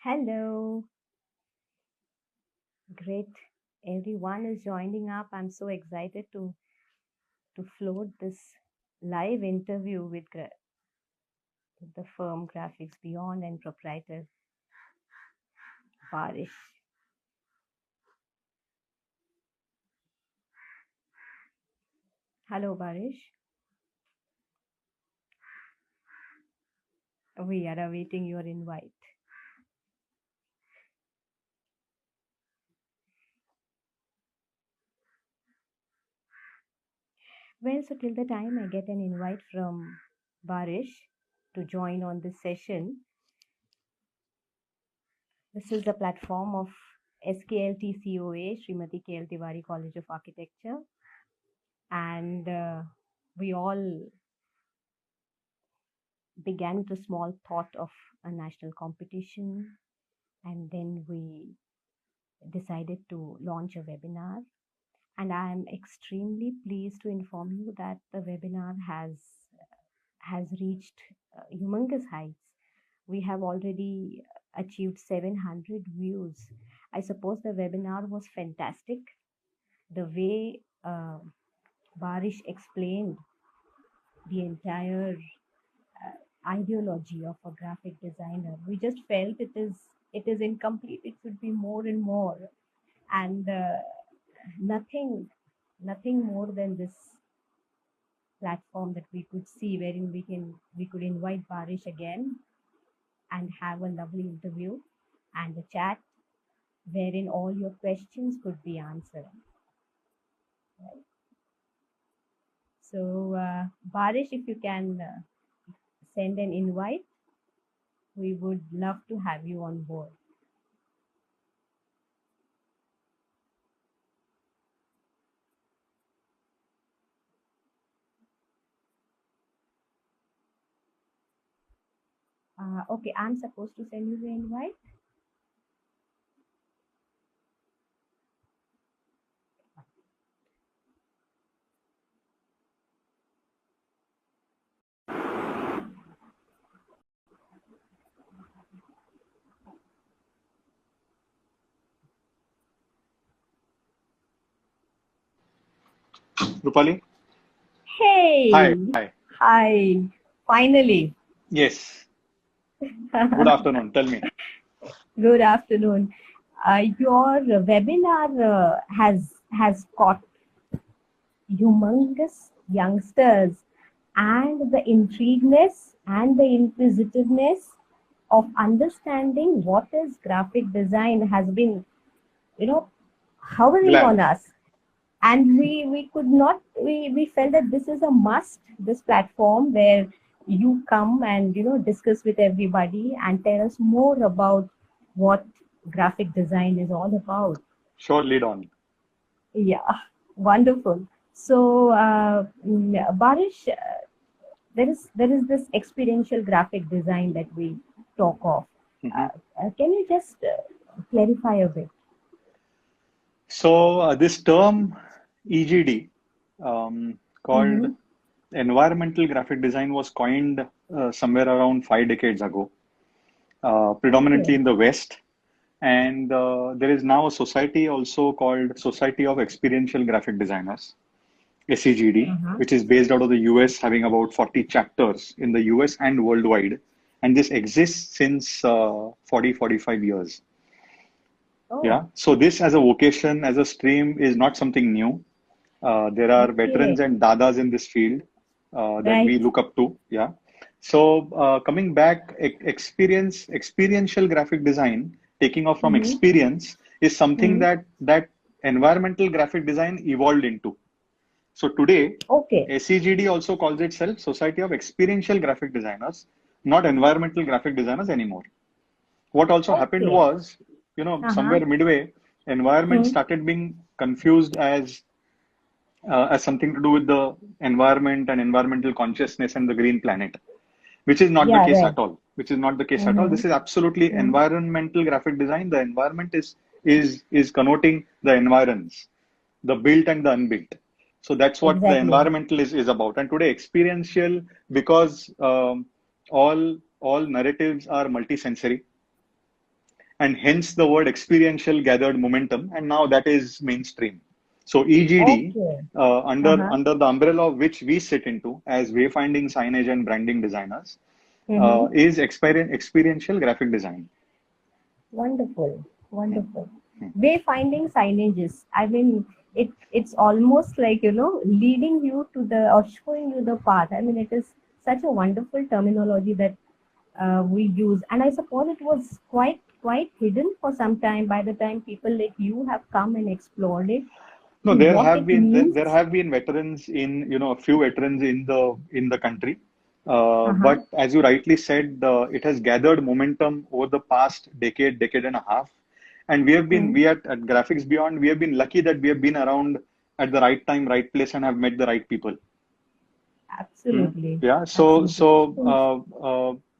Hello, great. Everyone is joining up. I'm so excited to float this live interview with the firm Graphics Beyond and proprietor Baarish. Hello, Baarish. We are awaiting your invite. Well, so till the time I get an invite from Baarish to join on this session, this is the platform of SKLTCOA, Srimati KL Tiwari College of Architecture, and we all began with a small thought of a national competition, and then we decided to launch a webinar. And I am extremely pleased to inform you that the webinar has reached humongous heights. We have already achieved 700 views. I suppose the webinar was fantastic. The way Baarish explained the entire ideology of a graphic designer, we just felt it is incomplete. It should be more and more, and nothing more than this platform that we could see, wherein we could invite Baarish again and have a lovely interview and a chat wherein all your questions could be answered. Right? So Baarish, if you can send an invite, we would love to have you on board. Okay, I'm supposed to send you the invite. Rupali? Hey! Hi! Finally! Yes. Good afternoon. Tell me. Good afternoon. Your webinar has caught humongous youngsters, and the intrigueness and the inquisitiveness of understanding what is graphic design has been, hovering on us. And we could not, we felt that this is a must, this platform where you come and discuss with everybody and tell us more about what graphic design is all about. Sure, lead on. Yeah, wonderful. So Baarish, there is this experiential graphic design that we talk of. Can you just clarify a bit? So this term EGD, called environmental graphic design, was coined somewhere around 5 decades ago, predominantly in the West. And there is now a society also called Society of Experiential Graphic Designers, SEGD, which is based out of the US, having about 40 chapters in the US and worldwide. And this exists since 45 years. Oh. Yeah. So this as a vocation, as a stream, is not something new. There are veterans and dadas in this field that we look up to. Yeah. So coming back, experiential graphic design, taking off from experience, is something that environmental graphic design evolved into. So today, SEGD also calls itself Society of Experiential Graphic Designers, not environmental graphic designers anymore. What also happened was, somewhere midway, environment started being confused as something to do with the environment and environmental consciousness and the green planet, which is not the case at all. Which is not the case at all. This is absolutely environmental graphic design. The environment is connoting the environs, the built and the unbuilt. So that's what the environmental is about. And today, experiential, because all narratives are multisensory. and hence the word experiential gathered momentum, and now that is mainstream. So EGD, Okay. Uh-huh. under the umbrella of which we sit into as wayfinding signage and branding designers, Mm-hmm. is experiential graphic design. Wonderful. Hmm. Wonderful. Hmm. Wayfinding signages. I mean, it's almost like, leading you to the or showing you the path. I mean, it is such a wonderful terminology that we use. And I suppose it was quite hidden for some time by the time people like you have come and explored it, No, to what it there means. have been veterans in, a few veterans in the country. Uh-huh. But as you rightly said, it has gathered momentum over the past decade and a half. And Hmm. at Graphics Beyond, we have been lucky that we have been around at the right time, right place, and have met the right people. Hmm. Absolutely. Yeah. Absolutely.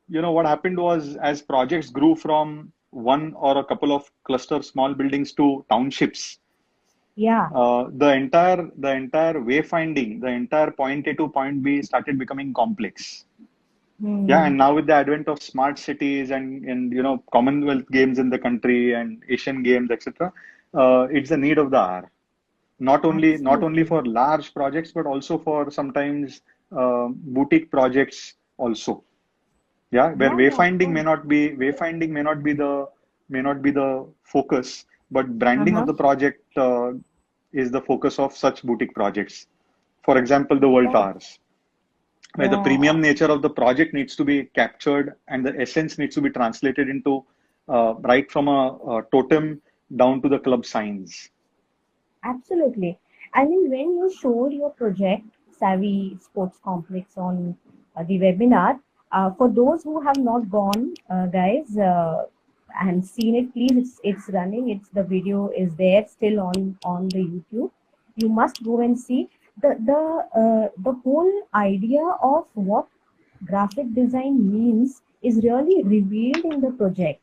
What happened was, as projects grew from one or a couple of cluster small buildings to townships, Yeah. the entire wayfinding, the entire point A to point B started becoming complex. Yeah, Hmm. and now with the advent of smart cities and Commonwealth Games in the country and Asian Games, etc., it's the need of the hour. Not only Absolutely. for large projects, but also for sometimes boutique projects also. Yeah, where Yeah, yeah, of course. wayfinding may not be the focus, but branding of Uh-huh. the project is the focus of such boutique projects. For example, the World Correct. Towers, where the Yeah. premium nature of the project needs to be captured and the essence needs to be translated into right from a totem down to the club signs. Absolutely. I mean, when you showed your project, Savvy Sports Complex, on the webinar, for those who have not gone, guys, and seen it, please, it's running. It's the video is there still on the YouTube. You must go and see the whole idea of what graphic design means is really revealed in the project.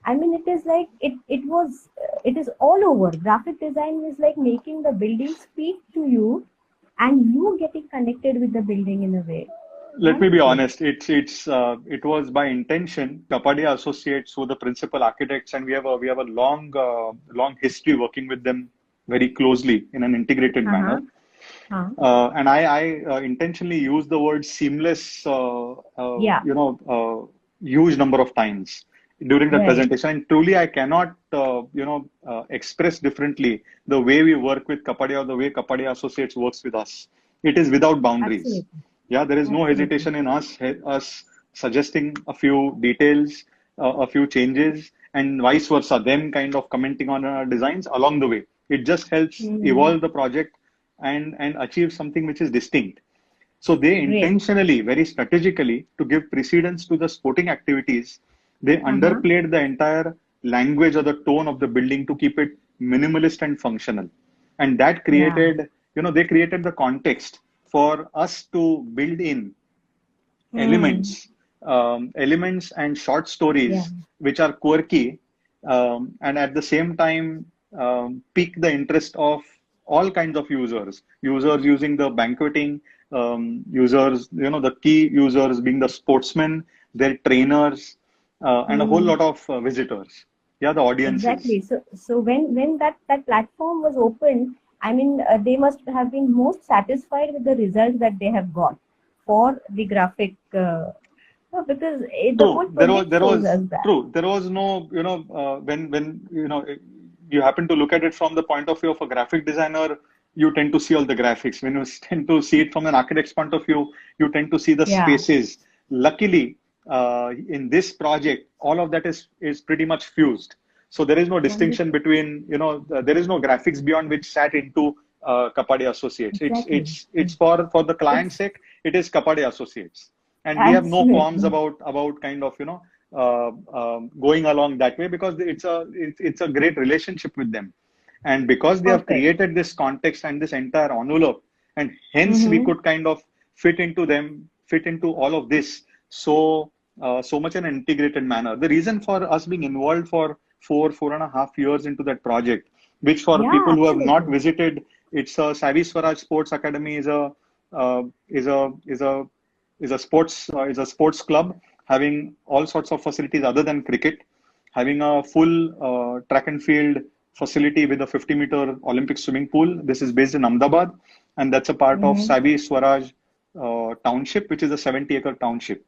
I mean, it is like it is all over. Graphic design is like making the building speak to you, and you getting connected with the building in a way. Let me be Wonderful. honest. It was by intention. Kapadia Associates, who are the principal architects, and we have a long history working with them very closely in an integrated Uh manner. huh. Huh. And I intentionally use the word seamless, Yeah. huge number of times during that Right. presentation. And truly, I cannot, express differently the way we work with Kapadia or the way Kapadia Associates works with us. It is without boundaries. Absolutely. Yeah, there is no Absolutely. hesitation in us suggesting a few details, a few changes, and vice versa. Them kind of commenting on our designs along the way. It just helps Hmm. evolve the project and achieve something which is distinct. So they Great. intentionally, very strategically, to give precedence to the sporting activities, they Uh huh. underplayed the entire language or the tone of the building to keep it minimalist and functional. And that Yeah. they created the context for us to build in Hmm. elements and short Yeah. stories which are quirky, and at the same time pique the interest of all kinds of users using the banqueting, users, the key users being the sportsmen, their trainers, and a whole Hmm. lot of visitors. Yeah, the audiences. Exactly. So when that platform was opened, I mean, they must have been most satisfied with the results that they have got for the graphic, because the True. whole project shows us that. There was no, when you happen to look at it from the point of view of a graphic designer, you tend to see all the graphics. When you tend to see it from an architect's point of view, you tend to see the Yeah, spaces. Luckily, in this project, all of that is pretty much fused. So there is no distinction wonderful. between, there is no graphics beyond which sat into Kapadia Associates. It's Exactly. it's it's for the client's It's sake. It is Kapadia Associates, and we have no qualms absolutely about kind of going along that way, because it's a great relationship with them, and because they have perfect. created this context and this entire envelope, and hence we Mm-hmm. could kind of fit into all of this so much in an integrated manner. The reason for us being involved for 4.5 years into that project, which for Yeah, people who have not absolutely. visited, it's a Savvy Swaraj Sports Academy is a uh, is a is a is a sports club having all sorts of facilities other than cricket, having a full track and field facility with a 50-meter Olympic swimming pool. This is based in Ahmedabad, and that's a part of Mm-hmm. Savi Swaraj township, which is a 70-acre township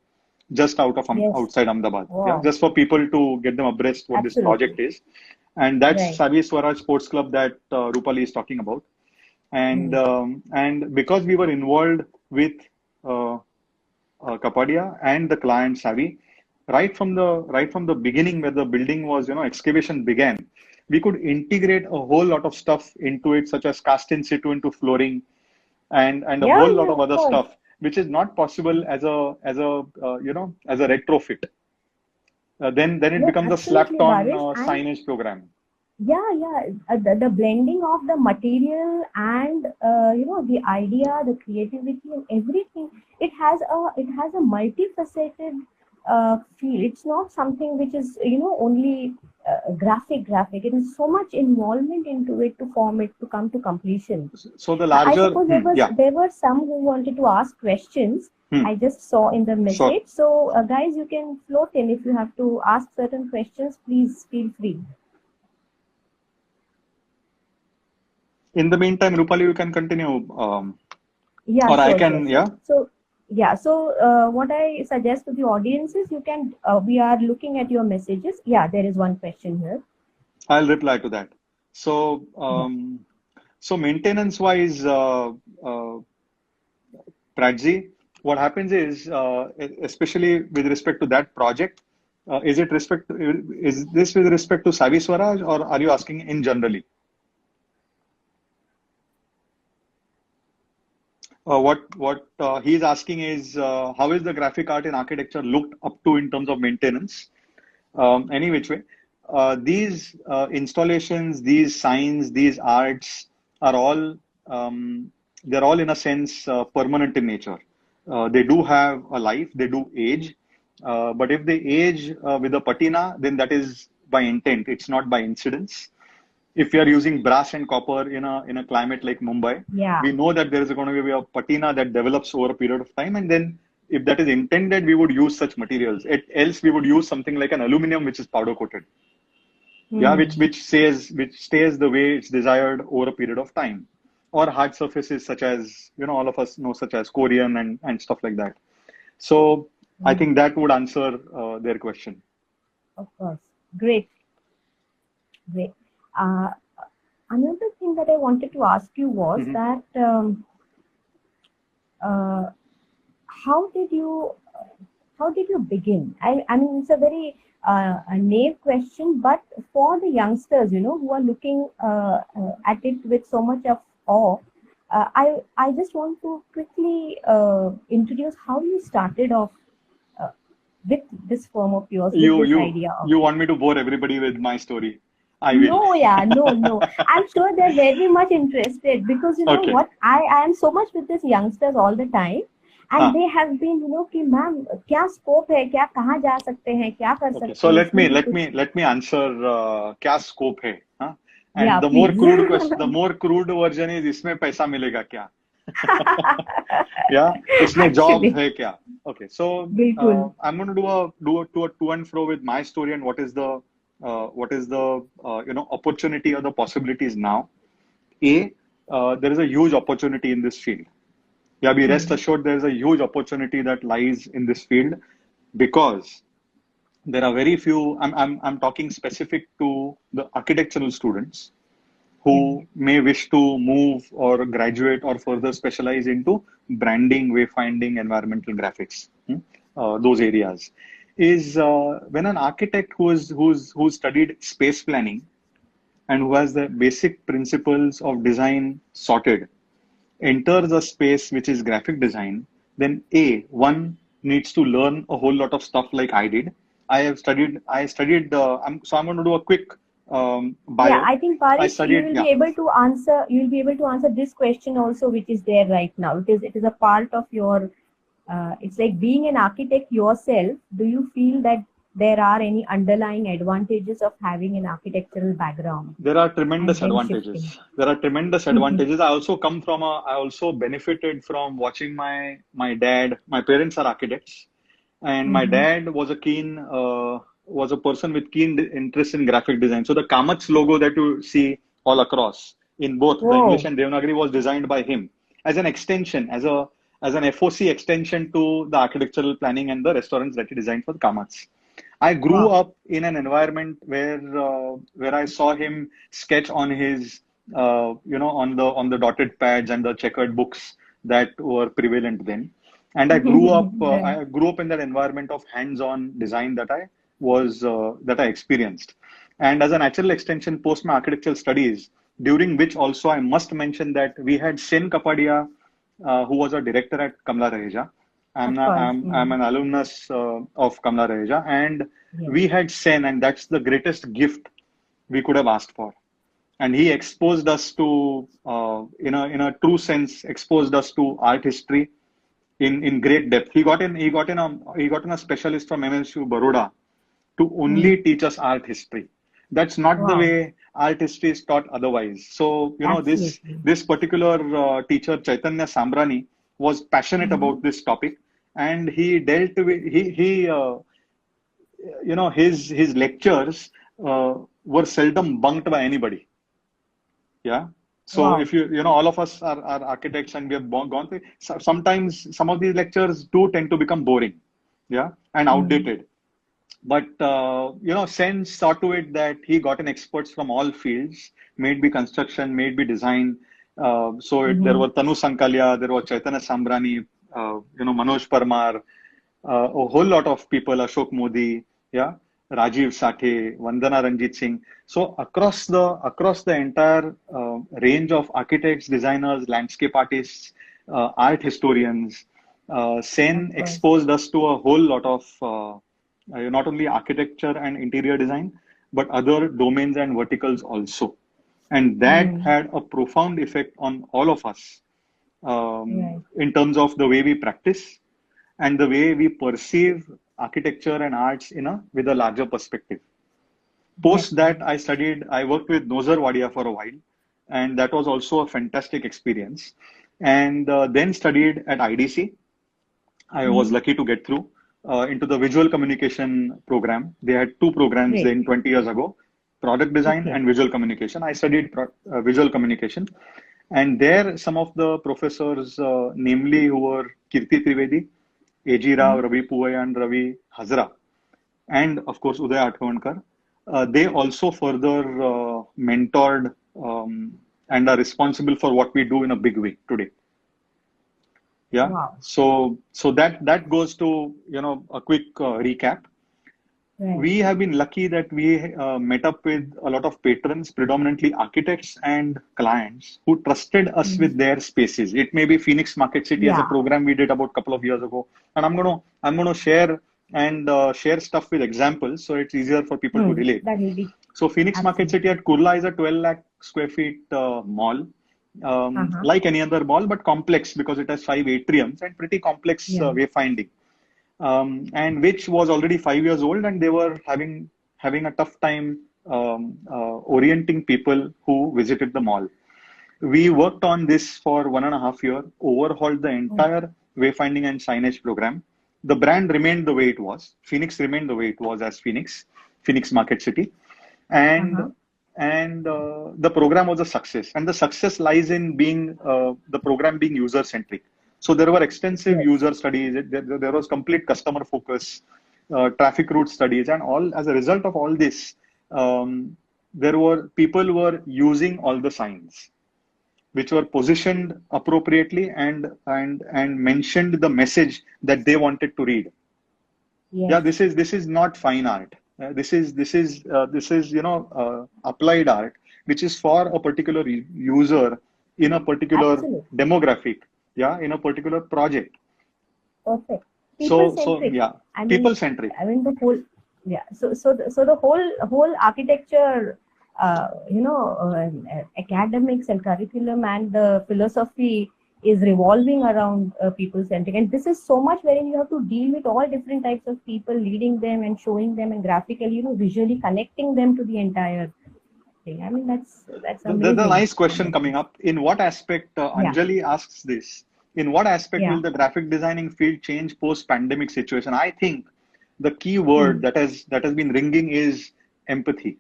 just Yes. outside Ahmedabad. Yeah, Wow. just for people to get them abreast what this Absolutely. project is. And that's Right. Savi Swaraj Sports Club that Rupali is talking about. Mm. And because we were involved with uh, Kapadia and the client Savi, right from the beginning where the building was, excavation began, we could integrate a whole lot of stuff into it, such as cast in situ into flooring and a Yeah, whole lot yeah, of of other course. stuff, which is not possible as a retrofit. Then it No, becomes a slapped absolutely, on Barish. And signage program. yeah, yeah, the blending of the material and the idea, the creativity, and everything. It has a multifaceted feel. It's not something which is only graphic. It is so much involvement into it to form it to come to completion. So the I larger, suppose there was yeah, there were some who wanted to ask questions. I just saw in the sure. message. So guys, you can float in if you have to ask certain questions. Please feel free. In the meantime, Rupali, you can continue, Yeah, or I sure, sure, can, sure. yeah, So, yeah, so what I suggest to the audience is we are looking at your messages. Yeah, there is one question here. I'll reply to that. So, Yeah. maintenance wise, Prajji, what happens is, especially with respect to that project, is this with respect to Savi Swaraj, or are you asking in generally? What he's asking is, how is the graphic art in architecture looked up to in terms of maintenance? Any which way, these installations, these signs, these arts are all they're all in a sense permanent in nature. They do have a life, they do age, but if they age with a patina, then that is by intent. It's not by incidence. If we are using brass and copper in a climate like Mumbai, Yeah. we know that there is going to be a patina that develops over a period of time, and then if that is intended, we would use such materials. Else, we would use something like an aluminum which is powder coated, yeah, Hmm. which stays the way it's desired over a period of time, or hard surfaces such as all of us know, such as Korean and stuff like that. So I Hmm. think that would answer their question. Of course. Great, great. Uh, Another thing that I wanted to ask you was Mhm. that uh, how did you begin? I mean, it's a very a naive question, but for the youngsters, who are looking at it with so much of awe, I just want to quickly introduce how you started off uh, with this firm of yours, with You this you idea of you it. want me to bore everybody with my story? I will. No, yeah, no, no. I'm sure they're very much interested because you know Okay. what? I am so much with these youngsters all the time, and Huh. they have been, कि ma'am क्या scope है, क्या कहाँ जा सकते हैं, क्या कर Okay. सकते So हैं, let इसमें me भी let कुछ. me let me answer क्या scope है, huh? Yeah, And please. the more crude version is इसमें पैसा मिलेगा क्या? Yeah, इसमें job Actually, है क्या? Okay. So बिल्कुल. I'm going to do a to and fro with my story and what is the opportunity or the possibilities now. There is a huge opportunity in this field. Yeah, be rest Hmm. assured there is a huge opportunity that lies in this field because there are very few. I'm talking specific to the architectural students Hmm. who may wish to move or graduate or further specialize into branding, wayfinding, environmental graphics, those areas. Is when an architect who's studied space planning and who has the basic principles of design sorted enters a space which is graphic design, then one needs to learn a whole lot of stuff like I did. I studied, I'm going to do a quick Yeah, bio. I think I Parish, you studied, will yeah, be able to answer. You will be able to answer this question also, which is there right now. It is a part of your. It's like being an architect yourself. Do you feel that there are any underlying advantages of having an architectural background there are and tremendous then shifting? advantages. There are tremendous advantages. I also benefited from watching my dad. My parents are architects, and my Mm-hmm. dad was a keen was a person with keen interest in graphic design. So the Kamat's logo that you see all across in both the English Whoa. and Devanagari was designed by him as an extension, as an FOC extension to the architectural planning and the restaurants that he designed for the Kamats. I grew Wow. up in an environment where I saw him sketch on his on the dotted pads and the checkered books that were prevalent then. And Right. I grew up in that environment of hands-on design that I experienced. And as a natural extension, post my architectural studies, during which also I must mention that we had Sen Kapadia, who was a director at Kamla Raheja. Of course. I'm an alumnus of Kamla Raheja, and Yes. we had Sen, and that's the greatest gift we could have asked for. And he exposed us to, in a true sense, exposed us to art history in great depth. He got in a specialist from MSU Baroda to Mm. only teach us art history. That's not the Wow. way art history is taught otherwise. So, Absolutely. this particular teacher, Chaitanya Sambrani, was passionate Mm-hmm. about this topic, and he dealt with he his lectures were seldom bunked by anybody. Yeah. So Wow. if all of us are architects and we have gone through, sometimes some of these lectures do tend to become boring, yeah, and Mm. outdated. But Sen saw to it that he got in experts from all fields, may it be construction, may it be design. There Mm-hmm. were Tanu Sankalia, there was Chaitanya Sambrani, Manoj Parmar, a whole lot of people, Ashok Modi, yeah, Rajiv Sathe, Vandana Ranjit Singh. So across the entire range of architects, designers, landscape artists, art historians, Of Sen course. exposed us to a whole lot of not only architecture and interior design, but other domains and verticals also. And that Mm. had a profound effect on all of us Right. in terms of the way we practice and the way we perceive architecture and arts with a larger perspective. Post that, Definitely. I worked with Nozer Wadia for a while, and that was also a fantastic experience. And then studied at IDC. I was Mm-hmm. lucky to get through into the visual communication program. They had two programs Great. then 20 years ago, product design Okay. and visual communication. I studied visual communication. And there, some of the professors, namely who were Kirti Trivedi, A.G. Rao, Mm-hmm. Ravi Puvai, and Ravi Hazra, and of course Uday Atvankar, they also further mentored and are responsible for what we do in a big way today. Yeah. Wow. So that goes to a quick recap. Right. We have been lucky that we met up with a lot of patrons, predominantly architects and clients, who trusted us Mm. with their spaces. It may be Phoenix Market City as a Yeah. program we did about a couple of years ago, and I'm gonna share and share stuff with examples so it's easier for people to relate. That will be So Phoenix Market City absolutely. at Kurla is a 12 lakh square feet mall, Uh-huh. like any other mall, but complex because it has 5 atriums and pretty complex Yeah. wayfinding, and which was already 5 years old, and they were having a tough time orienting people who visited the mall. We worked on this for 1.5 years, overhauled the Oh. entire wayfinding and signage program. The brand remained the way it was. Phoenix remained the way it was as Phoenix Market City, and Uh-huh. the program was a success. And the success lies in being the program being user centric. So there were extensive Yes. user studies. There was complete customer focus, traffic route studies, and all. As a result of all this, um, there were people were using all the signs which were positioned appropriately and mentioned the message that they wanted to read. Yeah, Yes. this is not fine art. This is applied art, which is for a particular user in a particular Absolutely. demographic. Yeah, in a particular project. Perfect. People So centric. yeah, I people mean, centric. the whole, yeah. So the whole architecture, academics and curriculum and the philosophy is revolving around people centric. And this is so much wherein you have to deal with all different types of people, leading them and showing them and graphically, visually connecting them to the entire thing. I mean, that's The amazing, nice question honestly. coming up. In what aspect, Yeah. Anjali asks this, in what aspect Yeah. will the graphic designing field change post-pandemic situation? I think the key word Mm. that has been ringing is empathy.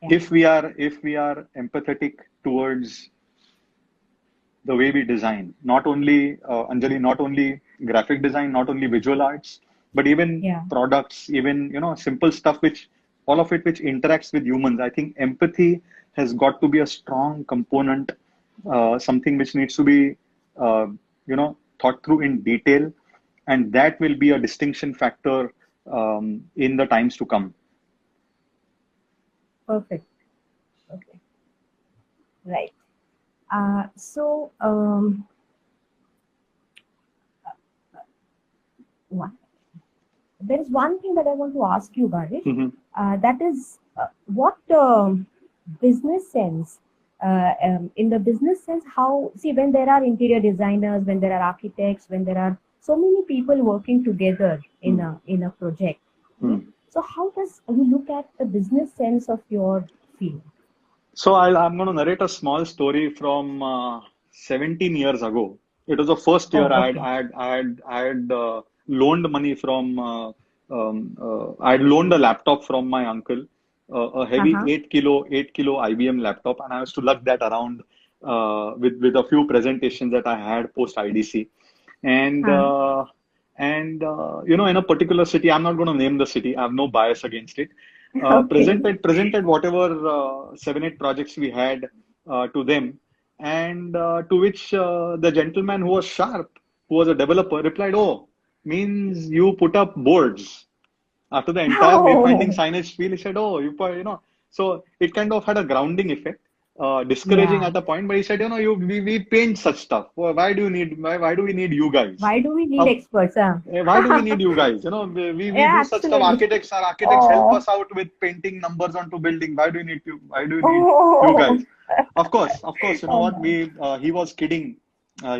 Yeah. If we are empathetic towards the way we design, not only Anjali, not only graphic design, not only visual arts, but even Yeah. products, even simple stuff, which all of it which interacts with humans. I think empathy has got to be a strong component, something which needs to be thought through in detail, and that will be a distinction factor in the times to come. Perfect. Okay. Right. So, one, there is one thing that I want to ask you, Baarish. Mhm. That is, what business sense, in the business sense, how, see, when there are interior designers, when there are architects, when there are so many people working together in Hmm. a project, Hmm. so how does you look at the business sense of your field? So I'm going to narrate a small story from 17 years ago. It was the first year Oh, I had okay. I had I had I had loaned money from I had loaned a laptop from my uncle, a heavy Uh-huh. 8 kilo IBM laptop, and I used to lug that around with a few presentations that I had post IDC, and Huh. uh, and in a particular city, I'm not going to name the city. I have no bias against it. Okay. Presented whatever 7 8 projects we had to them, and to which the gentleman who was sharp, who was a developer, replied, "Oh, means you put up boards." After the entire wayfinding Oh, signage spiel, he said, "Oh, you." So it kind of had a grounding effect, discouraging yeah. at a point. But he said, we paint such stuff. Why do you need? Why do we need you guys? Why do we need Of experts? Huh? Why do we need you guys? We Yeah, do such stuff. absolutely. Architects help Oh, us out with painting numbers onto building. Why do you need you? Why do you need you oh, guys? Of course. You know oh what? my. He was kidding.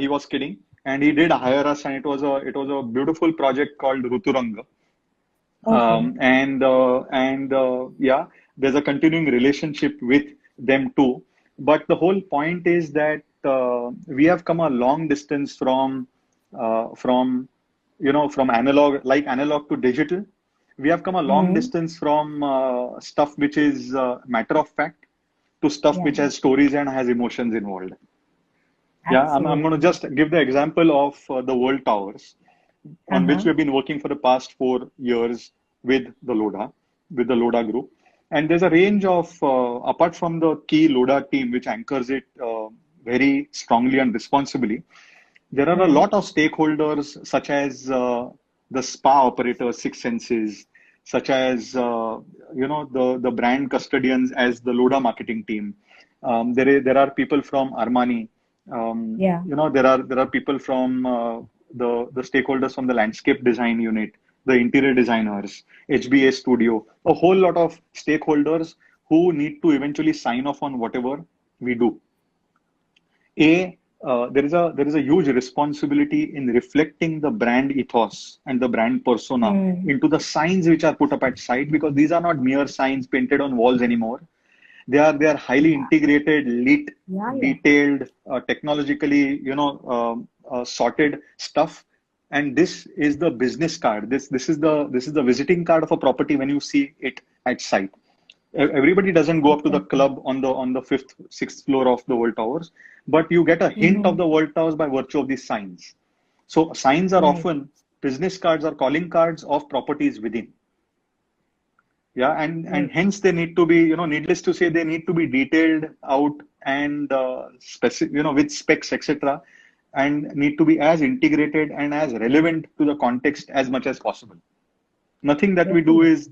He was kidding, and he did hire us, and it was a beautiful project called Ruturanga. Okay. Yeah, there's a continuing relationship with them too. But the whole point is that we have come a long distance from analog to digital. We have come a long Mm, distance from stuff which is matter of fact to stuff yeah, which has stories and has emotions involved. Yeah, I'm going to absolutely. just give the example of the World Towers, on which Uh-huh. we've been working for the past 4 years with the Loda Group. And there's a range of, apart from the key Loda team, which anchors it very strongly and responsibly, there are a Mm, lot of stakeholders, such as the spa operator, Six Senses, such as the brand custodians as the Loda marketing team. There are people from Armani. yeah, There are people from the stakeholders from the landscape design unit, the interior designers, HBA studio, a whole lot of stakeholders who need to eventually sign off on whatever we do. There is a huge responsibility in reflecting the brand ethos and the brand persona mm, into the signs which are put up at site, because these are not mere signs painted on walls anymore. They are highly yeah, integrated, lit, yeah, yeah. detailed, technologically sorted stuff. And this is the business card. This is the visiting card of a property when you see it at site. Everybody doesn't go up to the Exactly. club on the fifth, sixth floor of the World Towers, but you get a hint of Mm-hmm. the World Towers by virtue of these signs. So signs are Right. often business cards or calling cards of properties within. Yeah, and Right. hence they need to be, needless to say, they need to be detailed out and specific, with specs, etc., and need to be as integrated and as relevant to the context as much as possible. Definitely.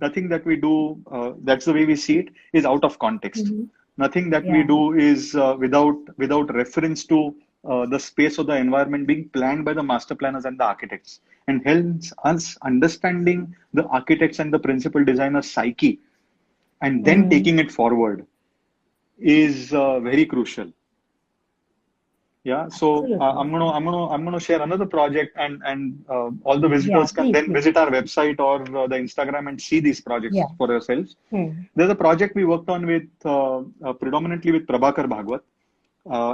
Nothing that we do, that's the way we see it, is out of context. Mm-hmm. Nothing that we Yeah. do is without reference to the space or the environment being planned by the master planners and the architects. And hence us understanding the architects and the principal designer psyche and then Mm-hmm. taking it forward is very crucial. Yeah, so Absolutely. I'm gonna share another project, and all the Yeah, visitors can please, then please. visit our website or the Instagram and see these Yeah. projects for yourselves. Mm. There's a project we worked on with predominantly with Prabhakar Bhagwat,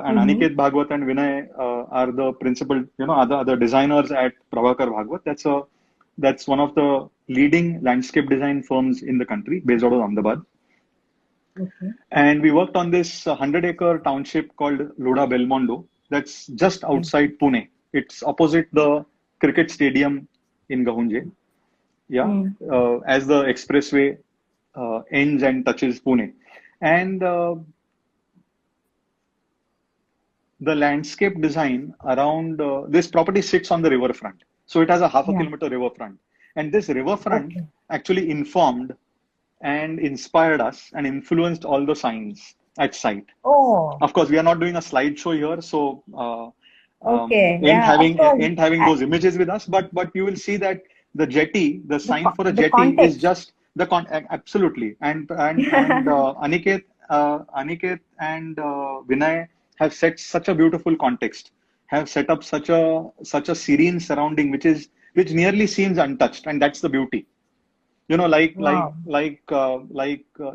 and Mm-hmm. Aniket Bhagwat and Vinay are the principal, are the designers at Prabhakar Bhagwat. That's one of the leading landscape design firms in the country, based out of Ahmedabad. Okay. And we worked on this 100-acre township called Loda Belmondo. That's just outside Pune. It's opposite the cricket stadium in Gahunje. Yeah, as the expressway ends and touches Pune. And the landscape design around this property sits on the riverfront. So it has a half a Yeah. kilometer riverfront. And this riverfront Okay. actually informed and inspired us and influenced all the signs at site. Oh, Of course, we are not doing a slideshow here, so okay. Yeah, of course. ain't having those images with us. But you will see that the jetty, the sign for a The jetty is context. just absolutely. Aniket and Vinay have set such a beautiful context, have set up such a serene surrounding, which nearly seems untouched, and that's the beauty. You know, Wow.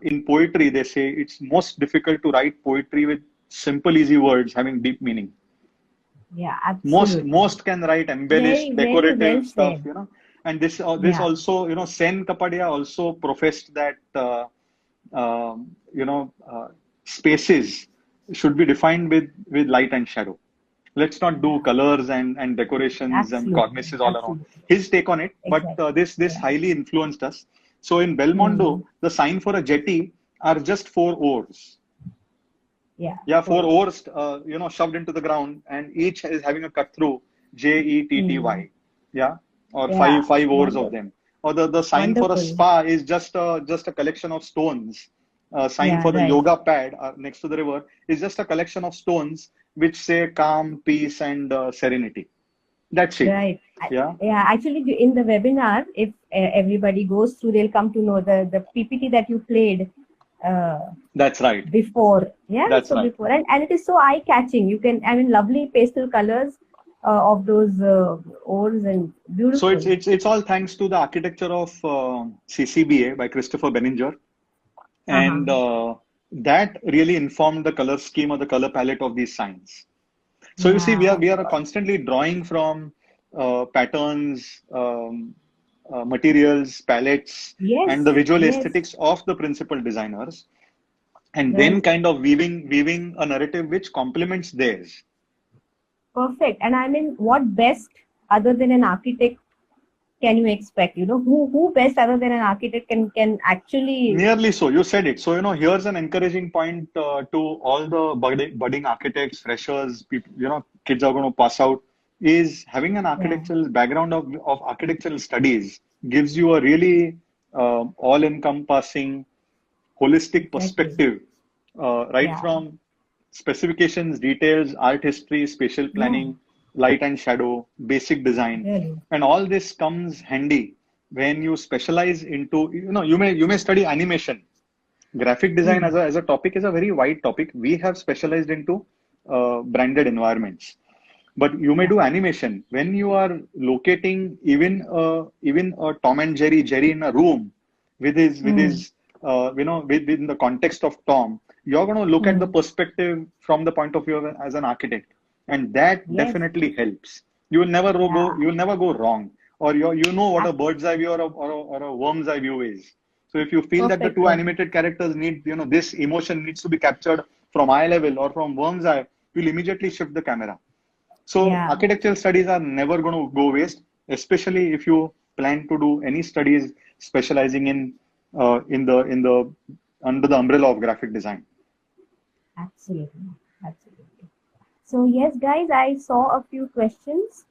in poetry, they say it's most difficult to write poetry with simple, easy words having deep meaning. Yeah, Most absolutely. most can write Very, embellished, very well decorative stuff, said. you know. And this Yeah. also, you know, Sen Kapadia also professed that you know, spaces should be defined with light and shadow. Let's not do Yeah. colors and decorations and Absolutely. cornices all around. Absolutely. His take on it, but Exactly. this Yeah. highly influenced us. So in Belmondo, the sign for a jetty are just four oars. Yeah. Yeah, four So, oars, you know, shoved into the ground, and each is having a cut through, mm, JETTY. Yeah, or yeah. five oars of Wonderful. them. Or the sign for a Wonderful. spa is just a collection of stones. Sign Yeah. for the Right. yoga pad next to the river is just a collection of stones which say calm, peace, and serenity. That's it. Right. Yeah, Yeah. Actually, in the webinar, if everybody goes through, they'll come to know the PPT that you played uh, that's right. before. Yeah. That's So right. before, and it is so eye catching. You can, I mean, lovely pastel colors of those oars and So beautiful. it's all thanks to the architecture of CCBA by Christopher Benninger, Uh-huh. and that really informed the color scheme or the color palette of these signs. So you see, Yeah. we are constantly drawing from patterns, materials, palettes, and Yes. the visual Yes. aesthetics of the principal designers, and then Right. kind of weaving a narrative which complements theirs. Perfect. And I mean, what best other than an architect can you expect? You know, who best other than an architect can actually, Nearly so, you said it. So, you know, here's an encouraging point to all the budding architects, freshers, people, you know, kids are going to pass out, is having an yeah, architectural background of architectural studies gives you a really all-encompassing, holistic exactly. perspective, right Yeah. from specifications, details, art history, spatial Yeah. planning, light and shadow, basic design, Really. and all this comes handy when you specialize into, you know, you may study animation. Graphic design Hmm. as a topic is a very wide topic. We have specialized into branded environments, but you may Yeah. do animation when you are locating even a Tom and Jerry in a room with Hmm. his you know, within the context of Tom. You're going to look at the Hmm. perspective from the point of view of as an architect, and that Yes. definitely helps. Yeah. You will never go wrong, or you know what a Ab- bird's eye view or a worm's eye view is. So if you feel that the Perfect. two Perfect. animated characters need, you know, this emotion needs to be captured from eye level or from worm's eye, you'll immediately shift the camera. So Yeah. architectural studies are never going to go waste, especially if you plan to do any studies specializing in the under the umbrella of graphic design. Absolutely. Absolutely. So yes, guys, I saw a few questions.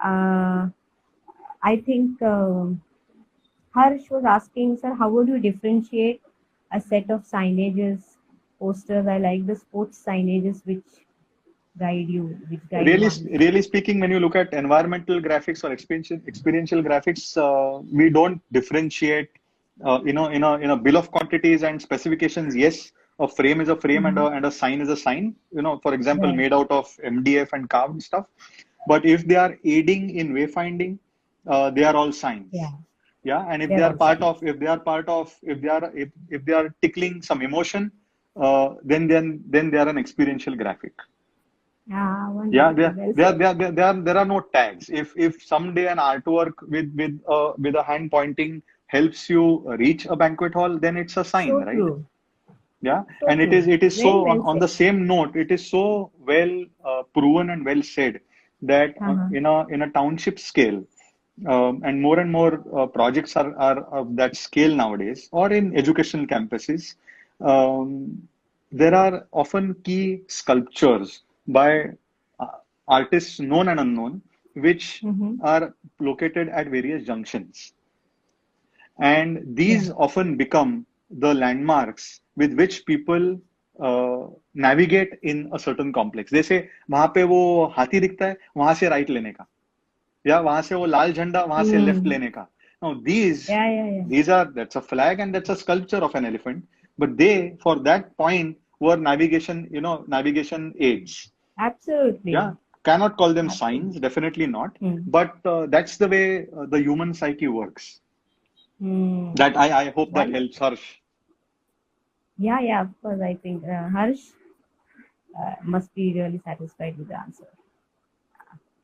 Uh, I think Harsh was asking, sir, how would you differentiate a set of signages, posters? I like the sports signages which guide Really, one. really speaking, when you look at environmental graphics or experiential graphics, we don't differentiate. You know, in a bill of quantities and specifications, yes, a frame is a frame Mhm. and a sign is a sign. You know, for example, Right. made out of MDF and carved stuff. But if they are aiding in wayfinding, they are all Yeah. signs. Yeah, and They're all signs. if they are tickling some emotion, then they are an experiential graphic. Ah, Yeah, wonderful. Well said. there are no tags. If someday an artwork with a hand pointing helps you reach a banquet hall, then it's a sign, So right? true. Yeah, So and true. it is Very so well on the said. same note, it is so well proven and well said that Uh-huh. in a township scale, and more projects are of that scale nowadays, or in educational campuses, there are often key sculptures by uh, artists known and unknown, which Mm-hmm. are located at various junctions. And Yeah. these often become the landmarks with which people navigate in a certain complex. They say, वहां पे वो हाथी दिखता है, वहां से right लेने का, या वहां से वो लाल झंडा, वहां से लेफ्ट Mm. लेने का. Now Yeah, yeah, yeah. these are that's a flag and that's a sculpture of an elephant, but they for that point were navigation, navigation aids. Absolutely. Yeah, cannot call them signs, Absolutely. definitely not. Mm. But that's the way the human psyche works. Mm. That I hope that helps, Wonderful. Harsh. Yeah, yeah, of course. I think Harsh must be really satisfied with the answer.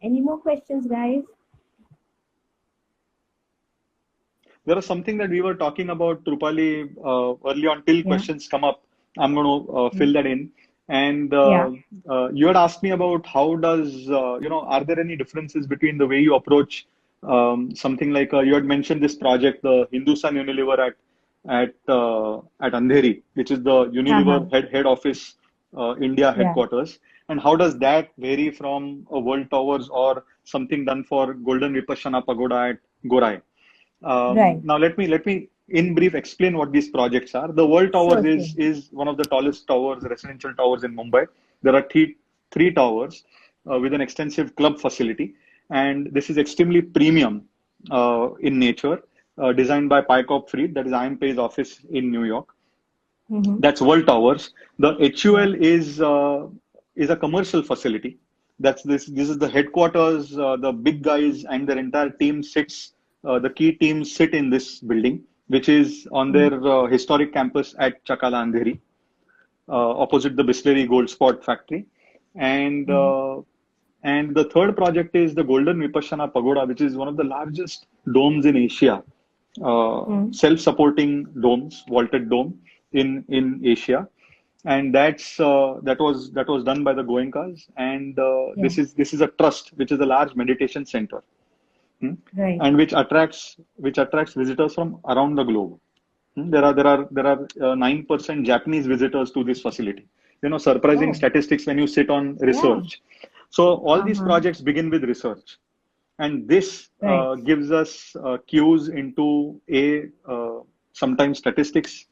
Any more questions, guys? There was something that we were talking about, Trupali, early on till Yeah. questions come up. I'm going to Mm. fill that in. And Yeah. you had asked me about how does, are there any differences between the way you approach something like you had mentioned this project, the Hindustan Unilever at Andheri, which is the Uh-huh. Unilever head office, India Yeah. headquarters. And how does that vary from a World Towers or something done for Golden Vipassana Pagoda at Gorai? Right. Now let me in brief explain what these projects are. The World Towers Sure, sure. is one of the tallest towers, residential towers in Mumbai. There are three towers with an extensive club facility, and this is extremely premium in nature, designed by Paycop Fried, that is IMP's office in New York. Mm-hmm. That's World Towers. The Yeah. HUL is a commercial facility. That's this. This is the headquarters. The big guys and their entire team sits. The key teams sit in this building, which is on Mm-hmm. their historic campus at Chakala Andheri, opposite the Bisleri Gold Spot factory. And Mm-hmm. uh, and the third project is the Golden Vipassana Pagoda, which is one of the largest domes in Asia, Mm-hmm. self-supporting domes, vaulted dome in Asia, and that was done by the Goenkas, and Yeah. this is a trust, which is a large meditation center, hmm, Right. and which attracts visitors from around the globe. There are 9% Japanese visitors to this facility. Surprising Oh, statistics when you sit on yeah. research. So all these Uh-huh. projects begin with research, and this Right. gives us cues into sometimes statistics,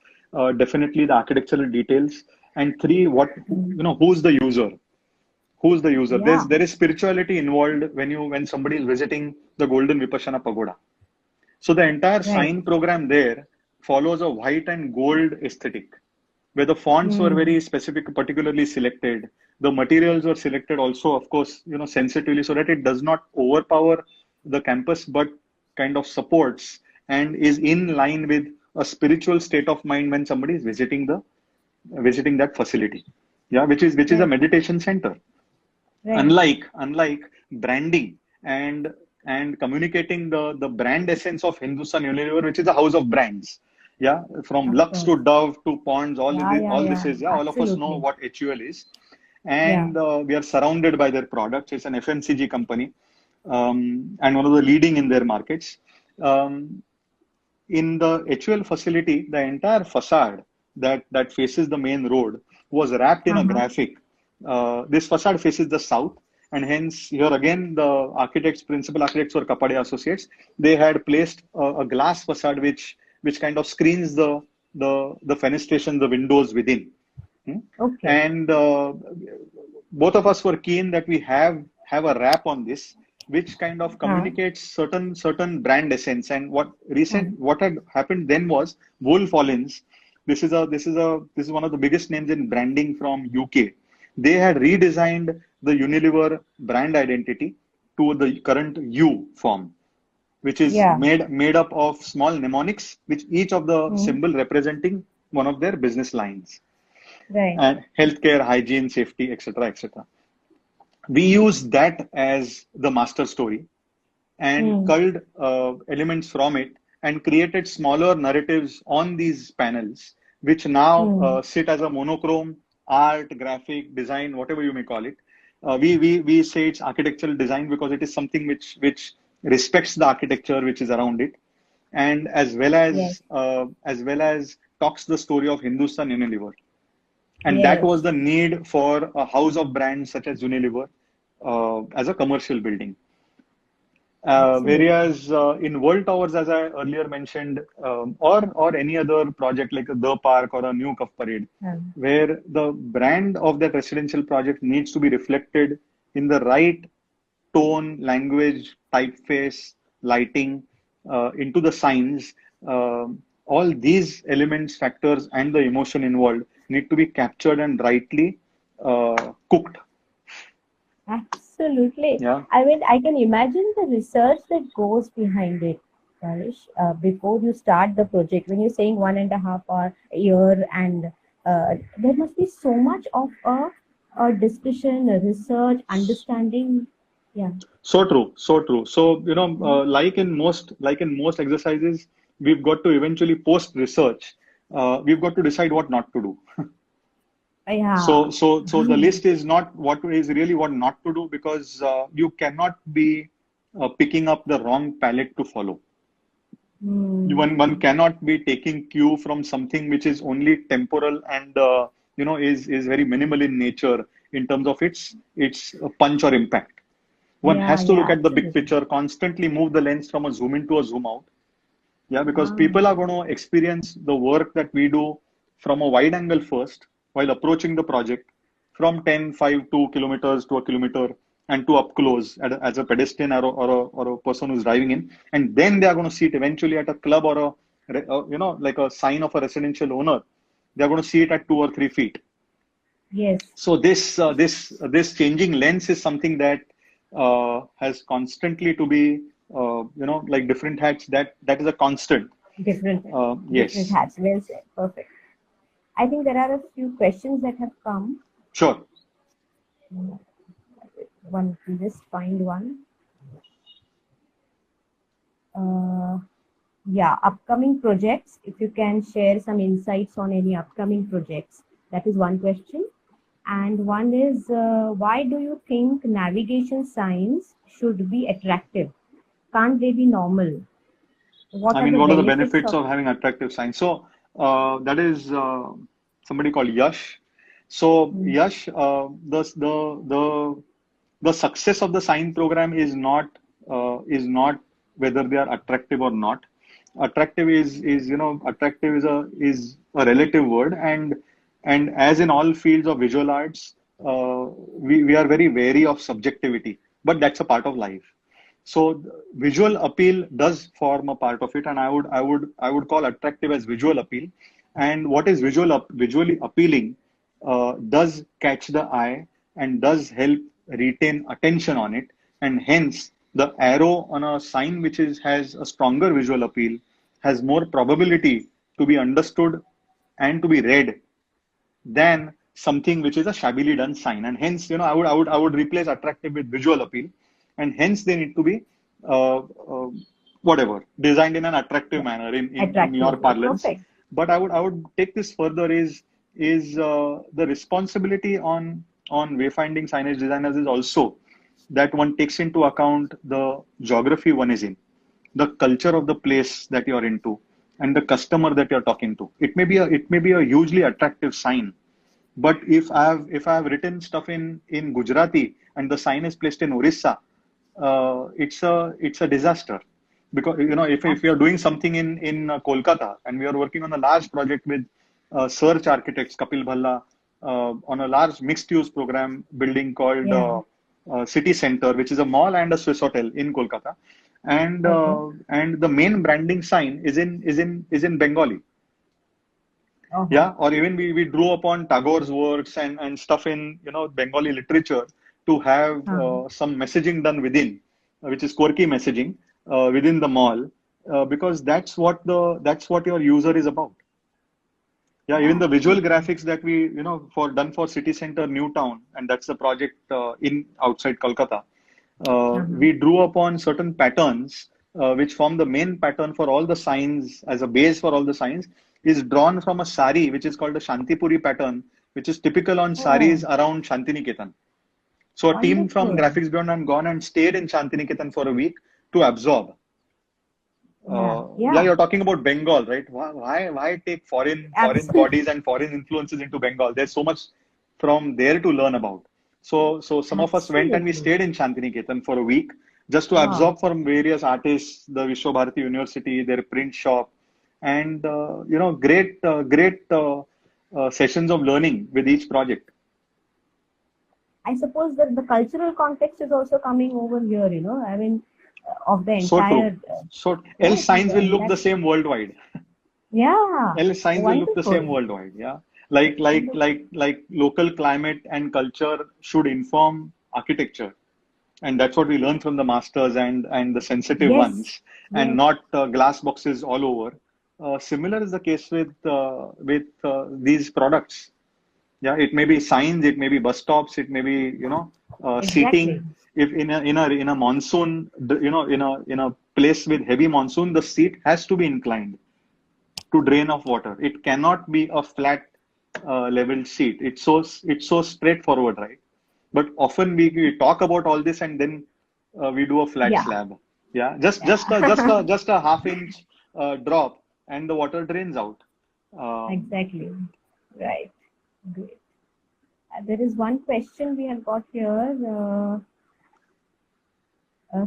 definitely the architectural details, and three, what Mm. who's the user? Who's the user? Yeah. There is spirituality involved when somebody is visiting the Golden Vipassana Pagoda. So the entire Right. sign program there follows a white and gold aesthetic, where the fonts were Mm. very specific, particularly selected. The materials were selected also, of course, sensitively, so that it does not overpower the campus, but kind of supports and is in line with a spiritual state of mind when somebody is visiting that facility. Yeah, which is a Right. meditation center. Right. Unlike branding and communicating the brand essence of Hindustan Unilever, which is a house of brands. Yeah, from Of Lux course. to Dove to Ponds, Yeah, yeah, all this yeah. is, yeah, all of us know Absolutely. what HUL is, Yeah. and we are surrounded by their products. It's an FMCG company, and one of the leading in their markets. Um, in the HUL facility, the entire facade that faces the main road was wrapped in a Uh-huh. graphic. This facade faces the south, and hence here again the principal architects were Kapade Associates. They had placed a glass facade which kind of screens the fenestration, the windows within. Hmm? Okay. And both of us were keen that we have a wrap on this, which kind of Uh, communicates certain brand essence. And uh, what had happened then was Wolf Collins. This is one of the biggest names in branding from UK. They had redesigned the Unilever brand identity to the current U form, which is yeah. made up of small mnemonics, which each of the Mm. symbol representing one of their business lines, Right. and healthcare, hygiene, safety, etc., etc. We use that as the master story and Hmm. culled elements from it and created smaller narratives on these panels, which now Hmm. sit as a monochrome art, graphic, design, whatever you may call it. We say it's architectural design because it is something which respects the architecture which is around it, and Yes. as well as talks the story of Hindustan Unilever. And that Yes. was the need for a house of brands such as Unilever as a commercial building. Absolutely. Whereas in World Towers, as I earlier mentioned, or any other project like the Park or a new Cuff Parade, Um, where the brand of that residential project needs to be reflected in the right tone, language, typeface, lighting, into the signs. All these elements, factors, and the emotion involved need to be captured and rightly cooked. Absolutely. Yeah. I mean, I can imagine the research that goes behind it, Parish, before you start the project. When you're saying 1.5 hour a year, and there must be so much of a discussion, a research, understanding. Yeah. So true, so true. So, Mhm. like in most exercises, we've got to eventually post research. We've got to decide what not to do. Yeah. So the list is not what is really what not to do, because you cannot be picking up the wrong palette to follow. Hmm. One cannot be taking cue from something which is only temporal and is very minimal in nature in terms of its punch or impact. One Yeah. has to look Yeah. at the big Absolutely. picture, constantly move the lens from a zoom in to a zoom out. Yeah, because Ah. people are going to experience the work that we do from a wide angle first while approaching the project from 10, 5, 2 kilometers to a kilometer and to up close as a pedestrian or a person who's driving in. And then they are going to see it eventually at a club or like a sign of a residential owner. They're going to see it at 2 or 3 feet. Yes. So this changing lens is something that has constantly to be like different hats. That is a constant. Different. Different Yes, hats. Well said. Perfect. I think there are a few questions that have come. sure. One, we just find one. Uh, yeah, upcoming projects. If you can share some insights on any upcoming projects, that is one question. And one is, why do you think navigation signs should be attractive? Can't they be normal? What I are mean, the what are the benefits benefits of? of having attractive signs? So that is somebody called Yash. So Hmm. Yash, the success of the sign program is not whether they are attractive or not. Attractive is attractive is a relative word, and as in all fields of visual arts, we are very wary of subjectivity, but that's a part of life. So visual appeal does form a part of it, and I would call attractive as visual appeal. And what is visually appealing does catch the eye and does help retain attention on it, and hence the arrow on a sign which has a stronger visual appeal has more probability to be understood and to be read than something which is a shabbily done sign. And hence, I would replace attractive with visual appeal, and hence they need to be uh, uh, whatever designed in an attractive Yeah, manner in your attractive. parlance. Perfect. But I would take this further is the responsibility on wayfinding signage designers is also that one takes into account the geography one is in, the culture of the place that you're into, and the customer that you're talking to. It may be a hugely attractive sign, but if I've written stuff in Gujarati and the sign is placed in Orissa, it's a disaster, because if you're doing Absolutely. something in Kolkata, and we are working on a large project with search architects Kapil Bhalla on a large mixed use program building called Yeah. City Center, which is a mall and a Swiss hotel in Kolkata, Okay. and the main branding sign is in Bengali. Uh-huh. Yeah, or even we drew upon Tagore's works and stuff in Bengali literature to have Uh-huh. some messaging done within, which is quirky messaging within the mall, because that's what your user is about. Yeah, even Yeah, the visual absolutely. graphics that we, for done for city center Newtown, and that's the project in outside Kolkata. Uh-huh. We drew upon certain patterns, which form the main pattern for all the signs as a base for all the signs, is drawn from a sari, which is called the Shantipuri pattern, which is typical on saris Oh, around Shantiniketan. So a team from wonderful. Graphics Beyond and gone and stayed in Shantiniketan for a week to absorb. Yeah, Yeah, yeah, you're talking about Bengal, right? Why take foreign absolutely. bodies and foreign influences into Bengal? There's so much from there to learn about. So some of us went and we Absolutely. stayed in Shantiniketan for a week just to Wow. absorb from various artists, the Vishwabharati University, their print shop, and great sessions of learning with each project. I suppose that the cultural context is also coming over here, I mean, of the So true. entire, So else right? signs The will look entire, the same worldwide. yeah, Else signs will look the same wonderful. worldwide. Yeah. Like local climate and culture should inform architecture. And that's what we learn from the masters and the sensitive Yes, ones, and yes, not glass boxes all over. Similar is the case with these products. Yeah, it may be signs, it may be bus stops, it may be exactly. seating. If in a monsoon, in a place with heavy monsoon, the seat has to be inclined to drain off water. It cannot be a flat leveled seat. It's so straightforward, right? But often we talk about all this and then we do a flat Yeah, slab. Yeah, just a half inch drop and the water drains out. Um, exactly. Right. Great. There is one question we have got here.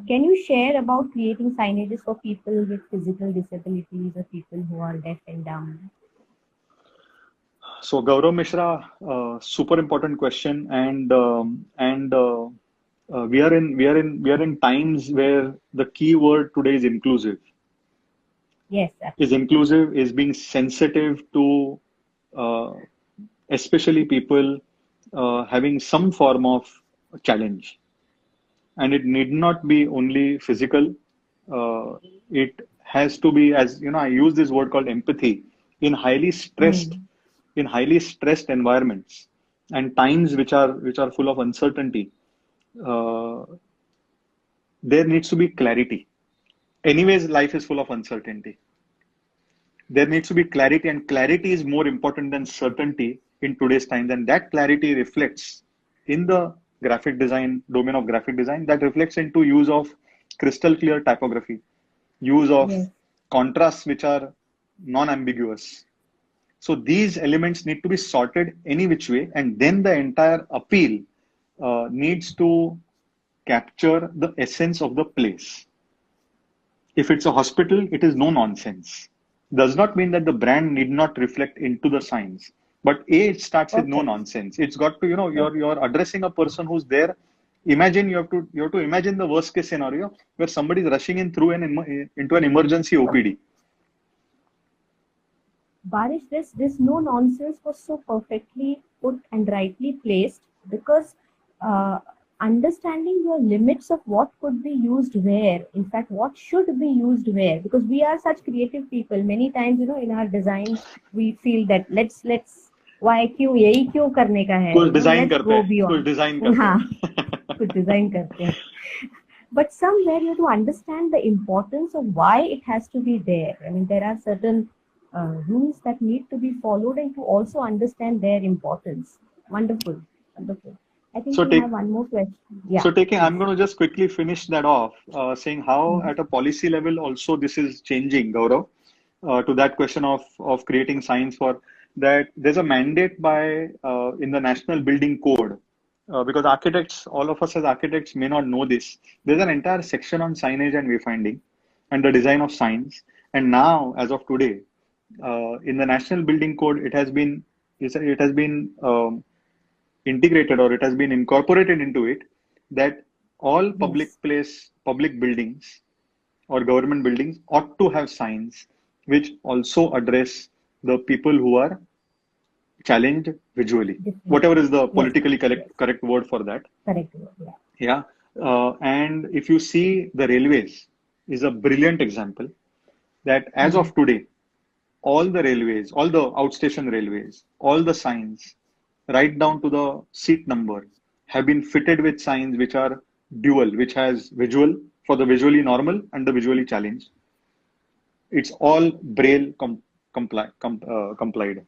Can you share about creating signages for people with physical disabilities or people who are deaf and dumb? So Gaurav Mishra, super important question, and we are in times where the key word today is inclusive. Yes, Is absolutely. inclusive, is being sensitive to uh, especially people having some form of challenge, and it need not be only physical. It has to be, as I use this word called empathy in highly stressed Mm. in highly stressed environments and times which are full of uncertainty. uh, there needs to be clarity. Anyways, life is full of uncertainty. There needs to be clarity, and clarity is more important than certainty in today's times. And that clarity reflects in the graphic design domain of graphic design, that reflects into use of crystal clear typography, use of Yes, contrasts which are non-ambiguous. So these elements need to be sorted any which way, and then the entire appeal needs to capture the essence of the place. If it's a hospital, it is no nonsense. Does not mean that the brand need not reflect into the signs. But it starts with no perfect. nonsense. It's got to, Perfect. you're addressing a person who's there. Imagine you have to imagine the worst case scenario where somebody is rushing in through into an emergency OPD. Barish, this no nonsense was so perfectly put and rightly placed because uh, understanding your limits of what could be used where, in fact, what should be used where, because we are such creative people. Many times, in our designs, we feel that let's why क्यों यही क्यों करने का है, कुछ design let's करते go हैं कुछ डिजाइन beyond. करते हाँ, हैं कुछ डिजाइन करते हैं. But somewhere you have to understand the importance of why it has to be there. I mean, there are certain rules that need to be followed and to also understand their importance. Wonderful, wonderful. I think so we have take one more question. Yeah, So taking, please. I'm going to just quickly finish that off, saying how Mhm. at a policy level also this is changing, Gaurav, to that question of creating signs for that. There's a mandate by in the National Building Code, because architects, all of us as architects may not know this. There's an entire section on signage and wayfinding and the design of signs. And now, as of today, in the National Building Code, it has been integrated, or it has been incorporated into it, that all Yes, public buildings or government buildings ought to have signs which also address the people who are challenged visually, different. whatever is the Yes, politically yes, correct word for that. correct. Yeah. Yeah. And if you see, the railways is a brilliant example that as Mm. of today, all the railways, all the outstation railways, all the signs, right down to the seat number, have been fitted with signs which are dual, which has visual for the visually normal and the visually challenged. It's all Braille complied.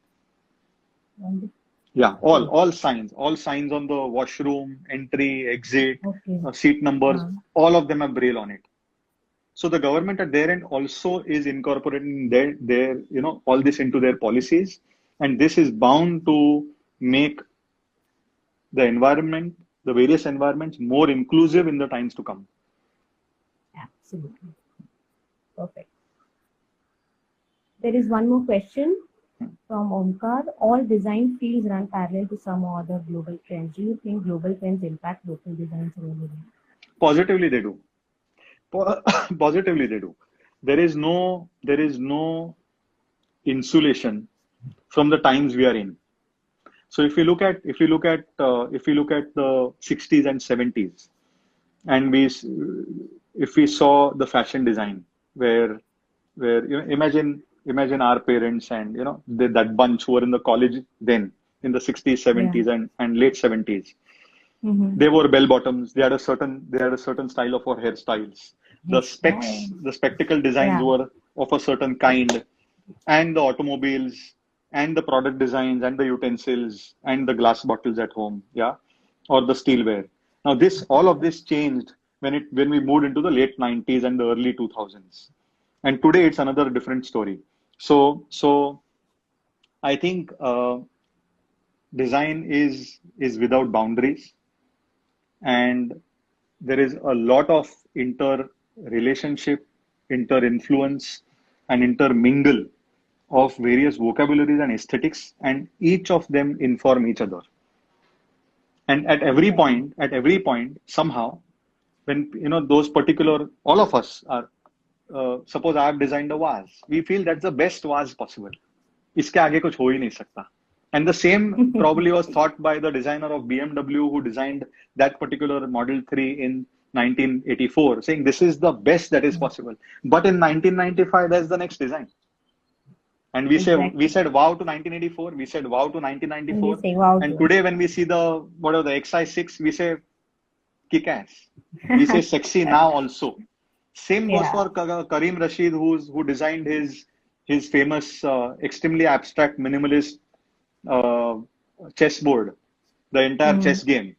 Yeah, all signs on the washroom, entry, exit, Okay. seat numbers, all of them have Braille on it. So the government at their end also is incorporating their all this into their policies, and this is bound to make the environment, the various environments, more inclusive in the times to come. Absolutely. Perfect. There is one more question from Omkar. All design fields run parallel to some or other global trends. Do you think global trends impact local designs in any way? Positively, they do. Positively, they do. There is no insulation from the times we are in. So if we look at the 60s and 70s, and if we saw the fashion design where imagine our parents and that bunch who were in the college then in the 60s, 70s, and late 70s. They wore bell bottoms. They had a certain style of hairstyles. The spectacle designs were of a certain kind, and the automobiles, and the product designs, and the utensils, and the glass bottles at home, or the steelware. Now, all of this changed when we moved into the late 90s and the early 2000s, and today it's another different story. So I think design is without boundaries, and there is a lot of inter-relationship, inter-influence, and intermingle of various vocabularies and aesthetics, and each of them inform each other. And at every point, somehow, when those particular, all of us are, suppose I have designed a vase, we feel that's the best vase possible. इसके आगे कुछ हो ही नहीं सकता. And the same probably was thought by the designer of BMW who designed that particular Model 3 in 1984, saying this is the best that is possible. But in 1995, there's the next design. And we said wow to 1984, we said wow to 1994. And today when we see the XI6, we say kick ass. We say sexy now also. Same goes for Karim Rashid, who designed his famous extremely abstract minimalist chessboard, the entire chess game,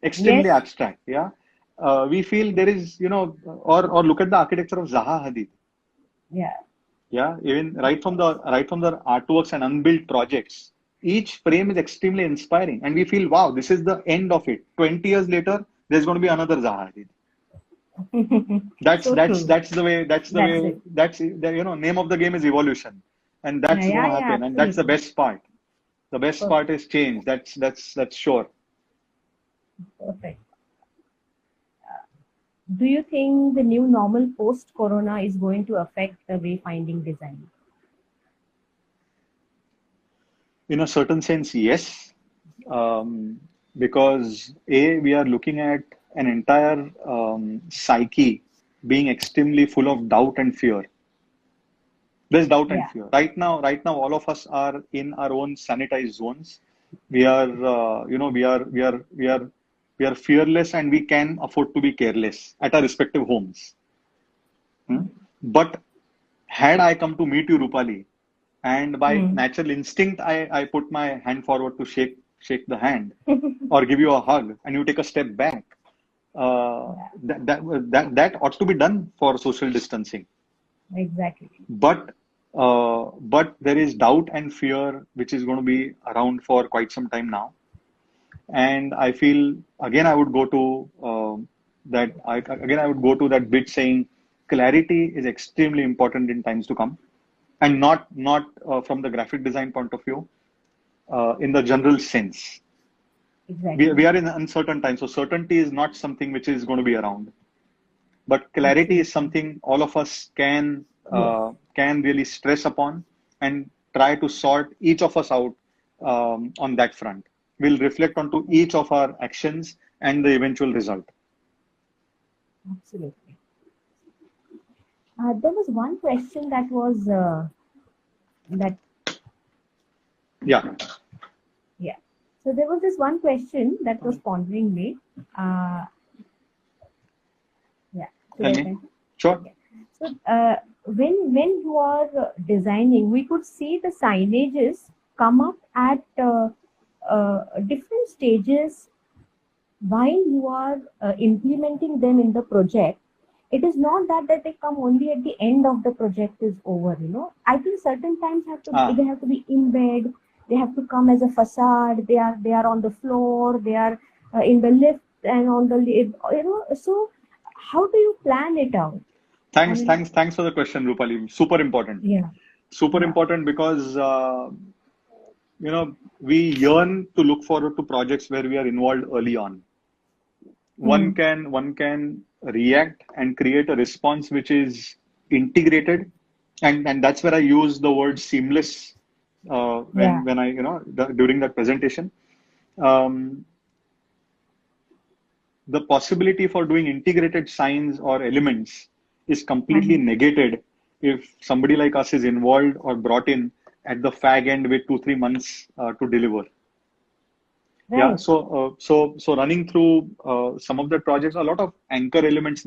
extremely abstract. We feel there is, or look at the architecture of Zaha Hadid. Even right from the artworks and unbuilt projects, each frame is extremely inspiring, and we feel wow, this is the end of it. 20 years later, there's going to be another Zaha Hadid. That's the name of the game is evolution, and that's going to happen, absolutely. And that's the best part. The best part is change. That's sure. Perfect. Do you think the new normal post-corona is going to affect the wayfinding design? In a certain sense, yes, because we are looking at an entire psyche being extremely full of doubt and fear. There's doubt and fear. Right now, all of us are in our own sanitized zones. We are, we are fearless, and we can afford to be careless at our respective homes. But had I come to meet you, Rupali, and by natural instinct, I put my hand forward to shake the hand or give you a hug, and you take a step back, that ought to be done for social distancing. Exactly. But there is doubt and fear which is going to be around for quite some time now, and I feel again I would go to that bit saying clarity is extremely important in times to come, and not from the graphic design point of view, in the general sense. Exactly. We are in uncertain times, so certainty is not something which is going to be around, but clarity is something all of us can really stress upon and try to sort each of us out on that front. We'll reflect onto each of our actions and the eventual result. Absolutely. There was one question that was that Yeah. yeah. So there was this one question that was pondering me. Uh, yeah. Should Tell I me. continue? Sure. Yeah. So when you are designing, we could see the signages come up at different stages while you are implementing them in the project. It is not that they come only at the end of the project is over. I think certain times Ah, they have to be in bed. They have to come as a facade. They are on the floor. They are in the lift and on the lift. So how do you plan it out? I thanks, mean, thanks, thanks for the question, Rupali. Super important. yeah, Super yeah. important because we yearn to look forward to projects where we are involved early on. Hmm. One can react and create a response which is integrated, and that's where I use the word seamless Yeah. when I during that presentation. Um, the possibility for doing integrated signs or elements is completely Uh-huh. negated if somebody like us is involved or brought in at the fag end with 2-3 months to deliver. Yeah, Right. so running through some of the projects, a lot of anchor elements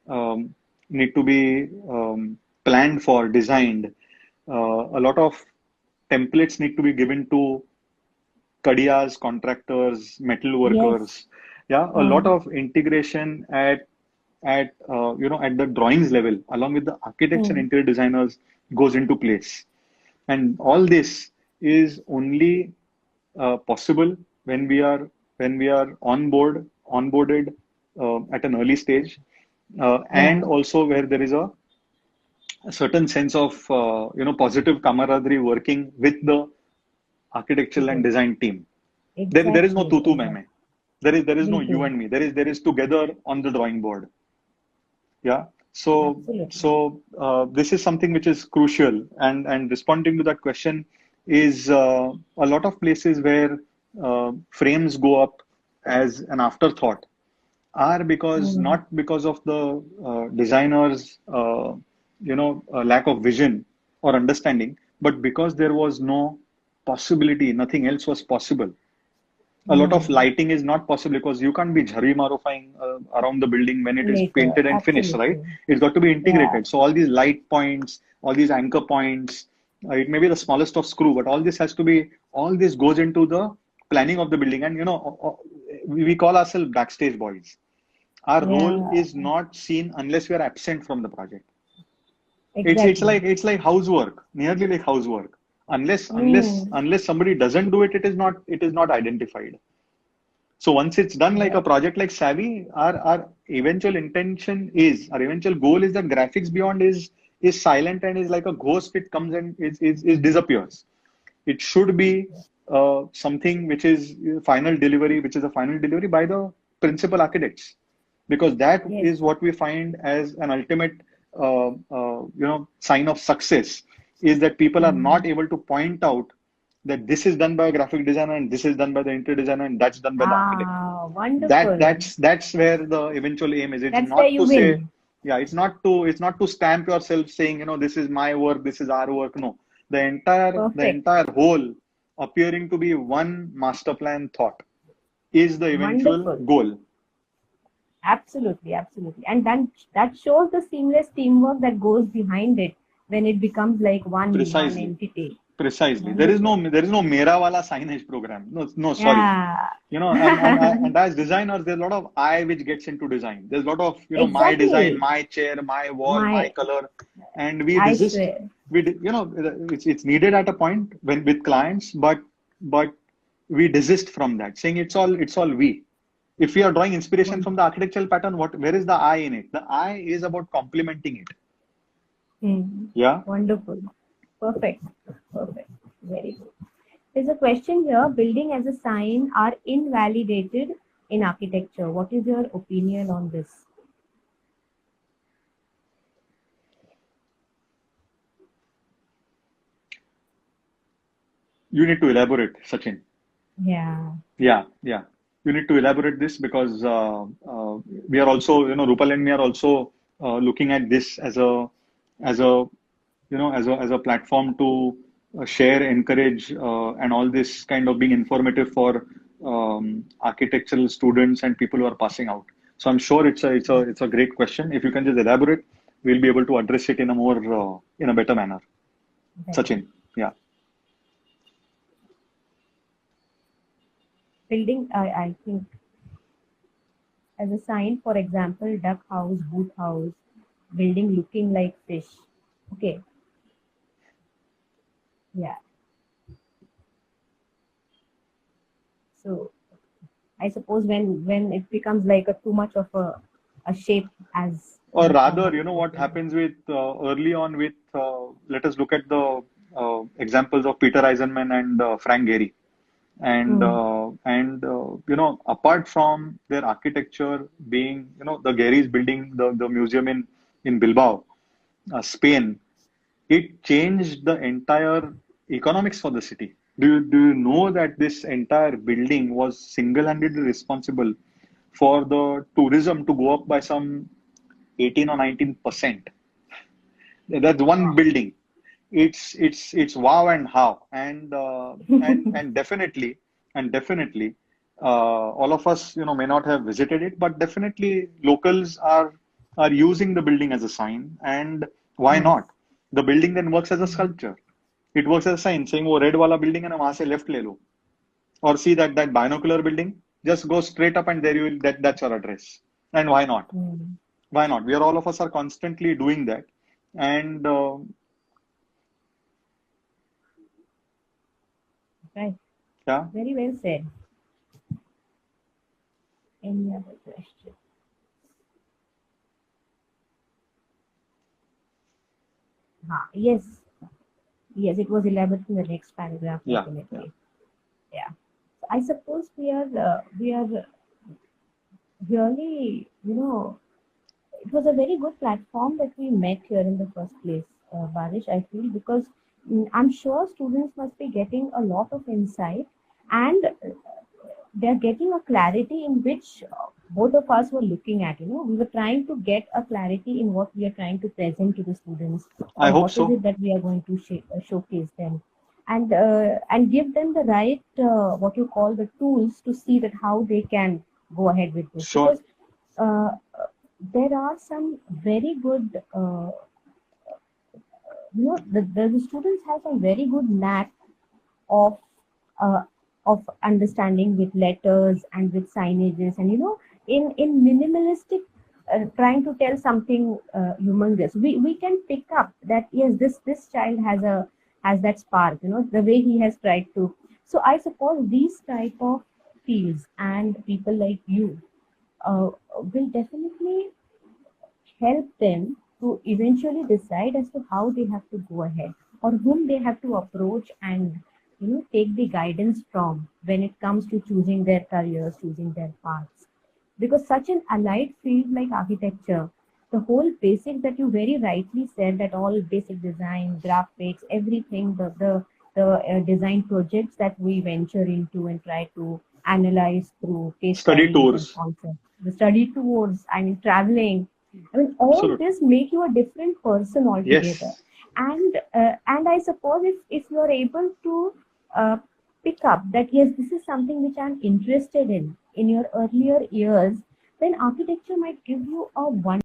um, need to be planned for, designed. A lot of templates need to be given to kadiyas, contractors, metal Yes. workers. Yeah, a lot Uh, of integration at the drawings level, along with the architects and hmm. interior designers, goes into place. And all this is only possible when we are onboarded at an early stage, and Yeah. also where there is a certain sense of positive camaraderie working with the architectural and People. design team. There is no Exactly. tutu Exactly. meme. There is no Me you too. and me. There is together on the drawing board. Yeah. Absolutely. This is something which is crucial, and responding to that question is a lot of places where frames go up as an afterthought are because Hmm. not because of the designer's lack of vision or understanding, but because there was no possibility, nothing else was possible. A lot of Hmm. lighting is not possible because you can't be jhari marufying around the building when it is Later. painted and finished, right? Absolutely. It's got to be Yeah. integrated. So all these light points, all these anchor points, it may be the smallest of screw, but all this goes into the planning of the building. And we call ourselves backstage boys. Our role Yeah. is not seen unless we are absent from the project. It's Exactly. like housework, nearly like housework. Unless unless Hmm. unless somebody doesn't do it, it is not identified. So once it's done, like a Right. project like Savvy, our eventual goal is that graphics beyond is silent and is like a ghost. It comes and it disappears. It should be something which is final delivery, which is a final delivery by the principal architects, because that Yes. is what we find as an ultimate sign of success, is that people are Hmm. not able to point out that this is done by a graphic designer and this is done by the interior designer and that's done by the architect. Ah, that wonderful. that's that's where the eventual aim is. It's That's where not you to say, win. yeah, it's not to stamp yourself saying, this is my work, this is our work. No, the entire Perfect. whole appearing to be one master plan thought is the eventual Wonderful. goal. Absolutely. Absolutely. And then that shows the seamless teamwork that goes behind it when it becomes like one Precisely. entity. Precisely. There is no Wonderful. there is no Mera wala signage program. No, no, sorry. Yeah. And as designers, there's a lot of I which gets into design. There's a lot of my design, Exactly. my chair, my wall, my My, color, and we I resist. swear. It's needed at a point when with clients, but we desist from that, saying it's all we. If we are drawing inspiration from the architectural pattern, where is the I in it? The I is about complementing it. Hmm. Yeah. Wonderful. Perfect. Perfect. Very good. There's a question here. Building as a sign are invalidated in architecture. What is your opinion on this? You need to elaborate, Sachin. Yeah. Yeah, yeah. You need to elaborate this because we are also, Rupal and me are also looking at this as a as a platform to share, encourage, and all this kind of being informative for architectural students and people who are passing out. So I'm sure it's a great question. If you can just elaborate, we'll be able to address it in a more in a better manner. Right. Sachin, yeah. Building, I think, as a sign, for example, duck house, boot house, building looking like fish. Okay, yeah. So I suppose when it becomes like a too much of a shape as in Or the form rather, of you know a what circle. happens with early on with let us look at the examples of Peter Eisenman and Frank Gehry. Mm, Apart from their architecture being, the Gehry's building the museum in Bilbao, Spain, it changed the entire economics for the city. Do you know that this entire building was single-handedly responsible for the tourism to go up by some 18 or 19%? That's one wow. building. It's wow and how, and definitely, all of us, may not have visited it, but definitely locals are using the building as a sign. And why Yes. not? The building then works as a Mm, sculpture. It works as a sign saying, "वो red वाला building है ना, वहां से left ले लो." Or see that binocular building, just go straight up and there you will that's your address. And why not? mm, Why not? We are all of us are constantly doing that. And right. yeah, Very well said. Any other question? Yes. Yes, it was elaborated in the next paragraph, yeah, yeah. definitely. Yeah. I suppose we are really, it was a very good platform that we met here in the first place, Barish, I feel, because I'm sure students must be getting a lot of insight and they're getting a clarity in which both of us were looking at. We were trying to get a clarity in what we are trying to present to the students I or hope what is so. it that we are going to showcase them and give them the right what you call the tools to see that how they can go ahead with this Sure. because uh, there are some very good the students have some very good knack of uh, of understanding with letters and with signages and in minimalistic trying to tell something humongous we can pick up that yes this child has that spark the way he has tried to. So I suppose these type of fields and people like you uh, will definitely help them to eventually decide as to how they have to go ahead or whom they have to approach and take the guidance from when it comes to choosing their careers, choosing their paths. Because such an allied field like architecture, the whole basic that you very rightly said that all basic design, graphics, everything, the design projects that we venture into and try to analyze through case Study studies and tours. concepts, the study tours, I mean traveling, I mean, all Absolutely. this make you a different person altogether. Yes. And I suppose if you are able to uh, pick up that yes, this is something which I'm interested in your earlier years, then architecture might give you a one